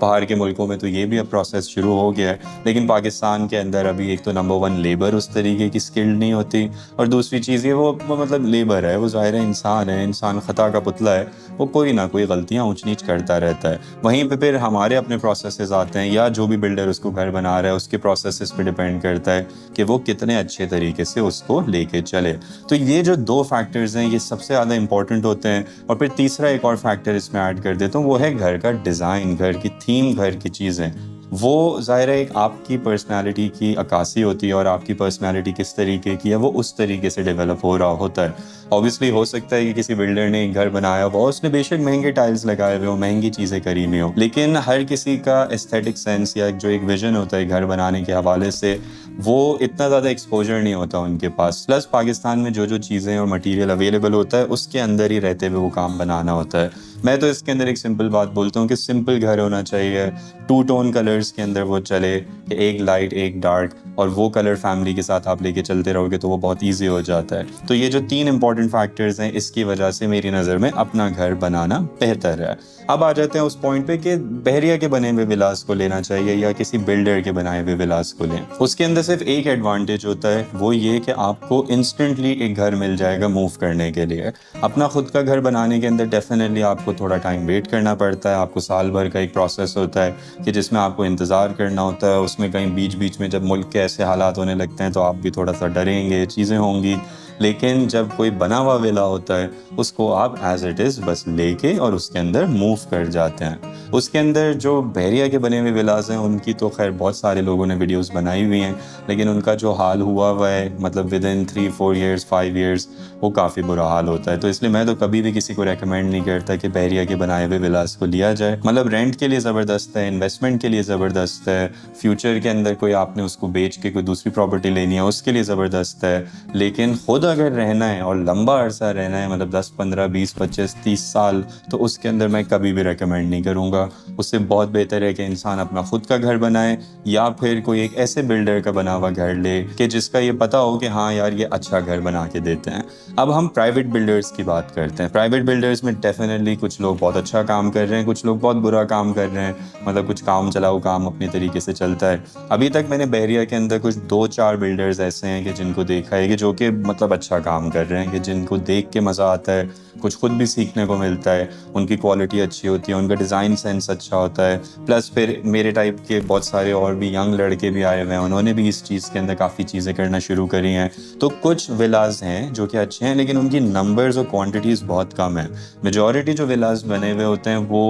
باہر کے ملکوں میں تو یہ بھی اب پروسیس شروع ہو گیا ہے، لیکن پاکستان کے اندر ابھی ایک تو نمبر 1 لیبر اس طریقے کی اسکلڈ نہیں ہوتی، اور دوسری چیز یہ وہ مطلب لیبر ہے، وہ ظاہر انسان ہے، انسان خطا کا پتلا ہے، وہ کوئی نہ کوئی غلطیاں اونچ نیچ کرتا رہتا ہے۔ وہیں پہ پھر ہمارے اپنے پروسیسز آتے ہیں، یا جو بھی بلڈر اس کو گھر بنا رہا ہے اس کے پروسیسز پہ ڈیپینڈ کرتا ہے کہ وہ کتنے اچھے طریقے سے اس کو لے کے چلے۔ تو یہ جو 2 فیکٹرز ہیں یہ سب سے زیادہ امپورٹنٹ ہوتے ہیں۔ اور پھر تیسرا ایک اور فیکٹر اس میں ایڈ کر دیتا ہوں، وہ ہے گھر کا ڈیزائن، گھر کی تھیم، گھر کی چیزیں۔ وہ ظاہر ہے ایک آپ کی پرسنالٹی کی عکاسی ہوتی ہے، اور آپ کی پرسنالٹی کس طریقے کی ہے وہ اس طریقے سے ڈیولپ ہو رہا ہوتا ہے۔ اوبیسلی ہو سکتا ہے کہ کسی بلڈر نے ایک گھر بنایا ہوا، اس نے بے شک مہنگے ٹائلز لگائے ہوئے ہوں، مہنگی چیزیں کری ہوئی ہوں، لیکن ہر کسی کا ایستھیٹک سینس یا جو ایک ویژن ہوتا ہے گھر بنانے کے حوالے سے، وہ اتنا زیادہ ایکسپوجر نہیں ہوتا ان کے پاس۔ پلس پاکستان میں جو چیزیں اور مٹیریل اویلیبل ہوتا ہے اس کے اندر ہی رہتے ہوئے وہ کام بنانا ہوتا ہے۔ میں تو اس کے اندر ایک سمپل بات بولتا ہوں کہ سمپل گھر ہونا چاہیے، 2 ٹون کلرز کے اندر وہ چلے، کہ ایک لائٹ ایک ڈارک، اور وہ کلر فیملی کے ساتھ آپ لے کے چلتے رہو گے تو وہ بہت ایزی ہو جاتا ہے۔ تو یہ جو 3 امپورٹنٹ فیکٹرز ہیں، اس کی وجہ سے میری نظر میں اپنا گھر بنانا بہتر ہے۔ اب آ جاتے ہیں اس پوائنٹ پہ کہ بحریہ کے بنے ہوئے ولاز کو لینا چاہیے یا کسی بلڈر کے بنائے ہوئے ولاز کو لیں۔ اس کے اندر صرف ایک ایڈوانٹیج ہوتا ہے، وہ یہ کہ آپ کو انسٹنٹلی ایک گھر مل جائے گا موو کرنے کے لیے۔ اپنا خود کا گھر بنانے کے اندر ڈیفینیٹلی آپ کو تھوڑا ٹائم ویٹ کرنا پڑتا ہے، آپ کو سال بھر کا ایک پروسیس ہوتا ہے کہ جس میں آپ کو انتظار کرنا ہوتا ہے۔ اس میں کہیں بیچ میں جب ملک کے ایسے حالات ہونے لگتے ہیں تو آپ بھی تھوڑا سا ڈریں گے، چیزیں ہوں گی، لیکن جب کوئی بنا ہوا ویلا ہوتا ہے اس کو آپ ایز اٹ از بس لے کے اور اس کے اندر موو کر جاتے ہیں۔ اس کے اندر جو بحریہ کے بنے ہوئے ولاز ہیں ان کی تو خیر بہت سارے لوگوں نے ویڈیوز بنائی ہوئی ہیں، لیکن ان کا جو حال ہوا ہے مطلب ود ان 3-4 ایئرس 5 ایئرس وہ کافی برا حال ہوتا ہے۔ تو اس لیے میں تو کبھی بھی کسی کو ریکمینڈ نہیں کرتا کہ بحریہ کے بنائے ہوئے ولاز کو لیا جائے۔ مطلب رینٹ کے لیے زبردست ہے، انویسٹمنٹ کے لیے زبردست ہے، فیوچر کے اندر کوئی آپ نے اس کو بیچ کے کوئی دوسری پراپرٹی لینی ہے اس کے لیے زبردست ہے، لیکن خود اگر رہنا ہے اور لمبا عرصہ رہنا ہے، مطلب 10 15 20 25 30 سال، تو اس کے اندر میں کبھی بھی ریکمینڈ نہیں کروں گا۔ اس سے بہت بہتر ہے کہ انسان اپنا خود کا گھر بنائے، یا پھر کوئی ایک ایسے بلڈر کا بنا ہوا گھر لے کہ جس کا یہ پتہ ہو کہ ہاں یار یہ اچھا گھر بنا کے دیتے ہیں۔ اب ہم پرائیویٹ بلڈرز کی بات کرتے ہیں۔ پرائیویٹ بلڈرز میں ڈیفینیٹلی کچھ لوگ بہت اچھا کام کر رہے ہیں، کچھ لوگ بہت برا کام کر رہے ہیں، مطلب کچھ کام چلاؤ کام اپنے طریقے سے چلتا ہے۔ ابھی تک میں نے بحریہ کے اندر کچھ 2-4 بلڈرز ایسے ہیں کہ جن کو دیکھا ہے کہ جو کہ مطلب اچھا کام کر رہے ہیں، کہ جن کو دیکھ کے مزہ آتا ہے، کچھ خود بھی سیکھنے کو ملتا ہے، ان کی کوالٹی اچھی ہوتی ہے، ان کا ڈیزائن سینس اچھا ہوتا ہے۔ پلس پھر میرے ٹائپ کے بہت سارے اور بھی ینگ لڑکے بھی آئے ہوئے ہیں، انہوں نے بھی اس چیز کے اندر کافی چیزیں کرنا شروع کری ہیں۔ تو کچھ ولاز ہیں جو کہ اچھے ہیں، لیکن ان کی نمبرز اور کوانٹیٹیز بہت کم ہیں۔ میجورٹی جو ولاز بنے ہوئے ہوتے ہیں وہ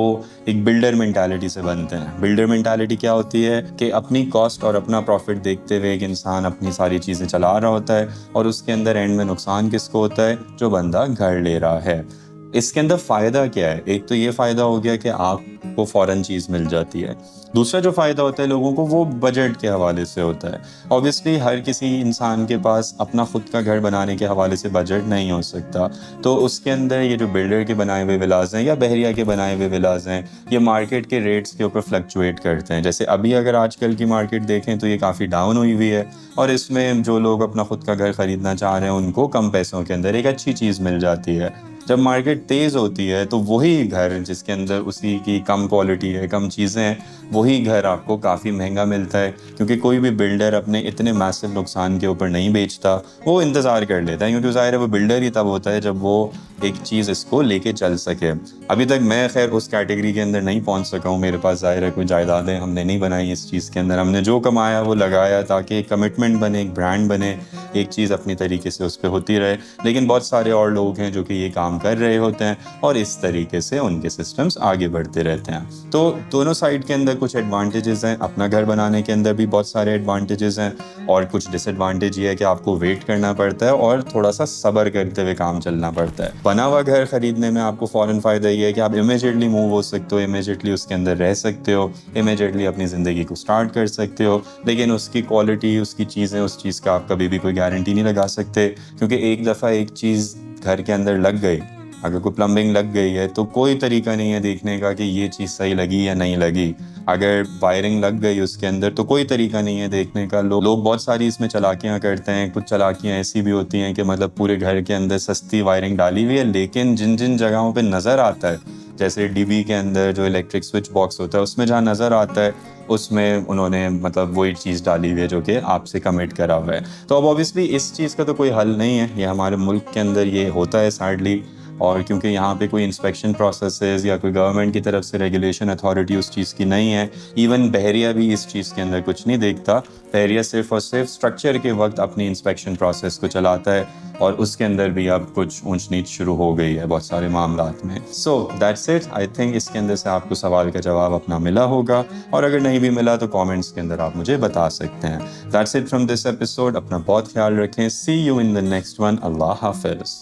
ایک بلڈر مینٹالٹی سے بنتے ہیں۔ بلڈر مینٹالٹی کیا ہوتی ہے کہ اپنی کاسٹ اور اپنا پروفٹ دیکھتے ہوئے ایک انسان اپنی ساری چیزیں چلا رہا ہوتا ہے، اور اس کے اندر اینڈ میں نقصان کس کو ہوتا ہے؟ جو بندہ گھر لے رہا ہے۔ اس کے اندر فائدہ کیا ہے؟ ایک تو یہ فائدہ ہو گیا کہ آپ کو فوراً چیز مل جاتی ہے۔ دوسرا جو فائدہ ہوتا ہے لوگوں کو وہ بجٹ کے حوالے سے ہوتا ہے۔ اوبیسلی ہر کسی انسان کے پاس اپنا خود کا گھر بنانے کے حوالے سے بجٹ نہیں ہو سکتا، تو اس کے اندر یہ جو بلڈر کے بنائے ہوئے ولاز ہیں یا بحریہ کے بنائے ہوئے ولاز ہیں، یہ مارکیٹ کے ریٹس کے اوپر فلکچویٹ کرتے ہیں۔ جیسے ابھی اگر آج کل کی مارکیٹ دیکھیں تو یہ کافی ڈاؤن ہوئی ہوئی ہے، اور اس میں جو لوگ اپنا خود کا گھر خریدنا چاہ رہے ہیں ان کو کم پیسوں کے اندر ایک اچھی چیز مل جاتی ہے۔ جب مارکیٹ تیز ہوتی ہے تو وہی گھر جس کے اندر اسی کی کم کوالٹی ہے، کم چیزیں ہیں، وہی گھر آپ کو کافی مہنگا ملتا ہے، کیونکہ کوئی بھی بلڈر اپنے اتنے میسو نقصان کے اوپر نہیں بیچتا، وہ انتظار کر لیتا ہے، کیونکہ ظاہر ہے وہ بلڈر ہی تب ہوتا ہے جب وہ ایک چیز اس کو لے کے چل سکے۔ ابھی تک میں خیر اس کیٹیگری کے اندر نہیں پہنچ سکا ہوں، میرے پاس ظاہر ہے کوئی جائیدادیں ہم نے نہیں بنائی اس چیز کے اندر، ہم نے جو کمایا وہ لگایا تاکہ ایک کمٹمنٹ بنے، ایک برانڈ بنے، ایک چیز اپنی طریقے سے اس پہ ہوتی رہے۔ لیکن بہت سارے اور لوگ ہیں جو کہ یہ کام کر رہے ہوتے ہیں، اور اس طریقے سے ان کے سسٹمز آگے بڑھتے رہتے ہیں۔ تو دونوں سائڈ کے اندر کچھ ایڈوانٹیجز ہیں، اپنا گھر بنانے کے اندر بھی بہت سارے ایڈوانٹیجز ہیں، اور کچھ ڈس ایڈوانٹیج یہ ہے کہ آپ کو ویٹ کرنا پڑتا ہے اور تھوڑا سا صبر کرتے ہوئے کام چلنا پڑتا ہے۔ بنا ہوا گھر خریدنے میں آپ کو فوراً فائدہ یہ ہے کہ آپ امیجیٹلی موو ہو سکتے ہو، امیجیٹلی اس کے اندر رہ سکتے ہو، امیجیٹلی اپنی زندگی کو سٹارٹ کر سکتے ہو، لیکن اس کی کوالٹی، اس کی چیزیں، اس چیز کا آپ کبھی بھی کوئی گارنٹی نہیں لگا سکتے، کیونکہ ایک دفعہ ایک چیز گھر کے اندر لگ گئی، اگر کوئی پلمبنگ لگ گئی ہے تو کوئی طریقہ نہیں ہے دیکھنے کا کہ یہ چیز صحیح لگی یا نہیں لگی۔ اگر وائرنگ لگ گئی اس کے اندر تو کوئی طریقہ نہیں ہے دیکھنے کا۔ لوگ بہت ساری اس میں چالاکیاں کرتے ہیں، کچھ چالاکیاں ایسی بھی ہوتی ہیں کہ مطلب پورے گھر کے اندر سستی وائرنگ ڈالی ہوئی ہے، لیکن جن جگہوں پہ نظر آتا ہے جیسے ڈی بی کے اندر جو الیکٹرک سوئچ باکس ہوتا ہے اس میں جہاں نظر آتا ہے اس میں انہوں نے مطلب وہی چیز ڈالی ہوئی ہے جو کہ آپ سے کمٹ کرا ہوا ہے. تو اب اوبیسلی اس چیز کا تو کوئی حل نہیں ہے, یہ ہمارے ملک کے اندر یہ ہوتا ہے سیڈلی, اور کیونکہ یہاں پہ کوئی انسپیکشن پروسیسز یا کوئی گورنمنٹ کی طرف سے ریگولیشن اتھارٹی اس چیز کی نہیں ہے. ایون بحریہ بھی اس چیز کے اندر کچھ نہیں دیکھتا, بحریہ صرف اور صرف اسٹرکچر کے وقت اپنی انسپیکشن پروسیس کو چلاتا ہے, اور اس کے اندر بھی اب کچھ اونچ نیچ شروع ہو گئی ہے بہت سارے معاملات میں. So that's it, I think اس کے اندر سے آپ کو سوال کا جواب اپنا ملا ہوگا, اور اگر نہیں بھی ملا تو کامنٹس کے اندر آپ مجھے بتا سکتے ہیں. That's it from this episode. اپنا بہت خیال رکھیں. See you in the next one. اللہ حافظ.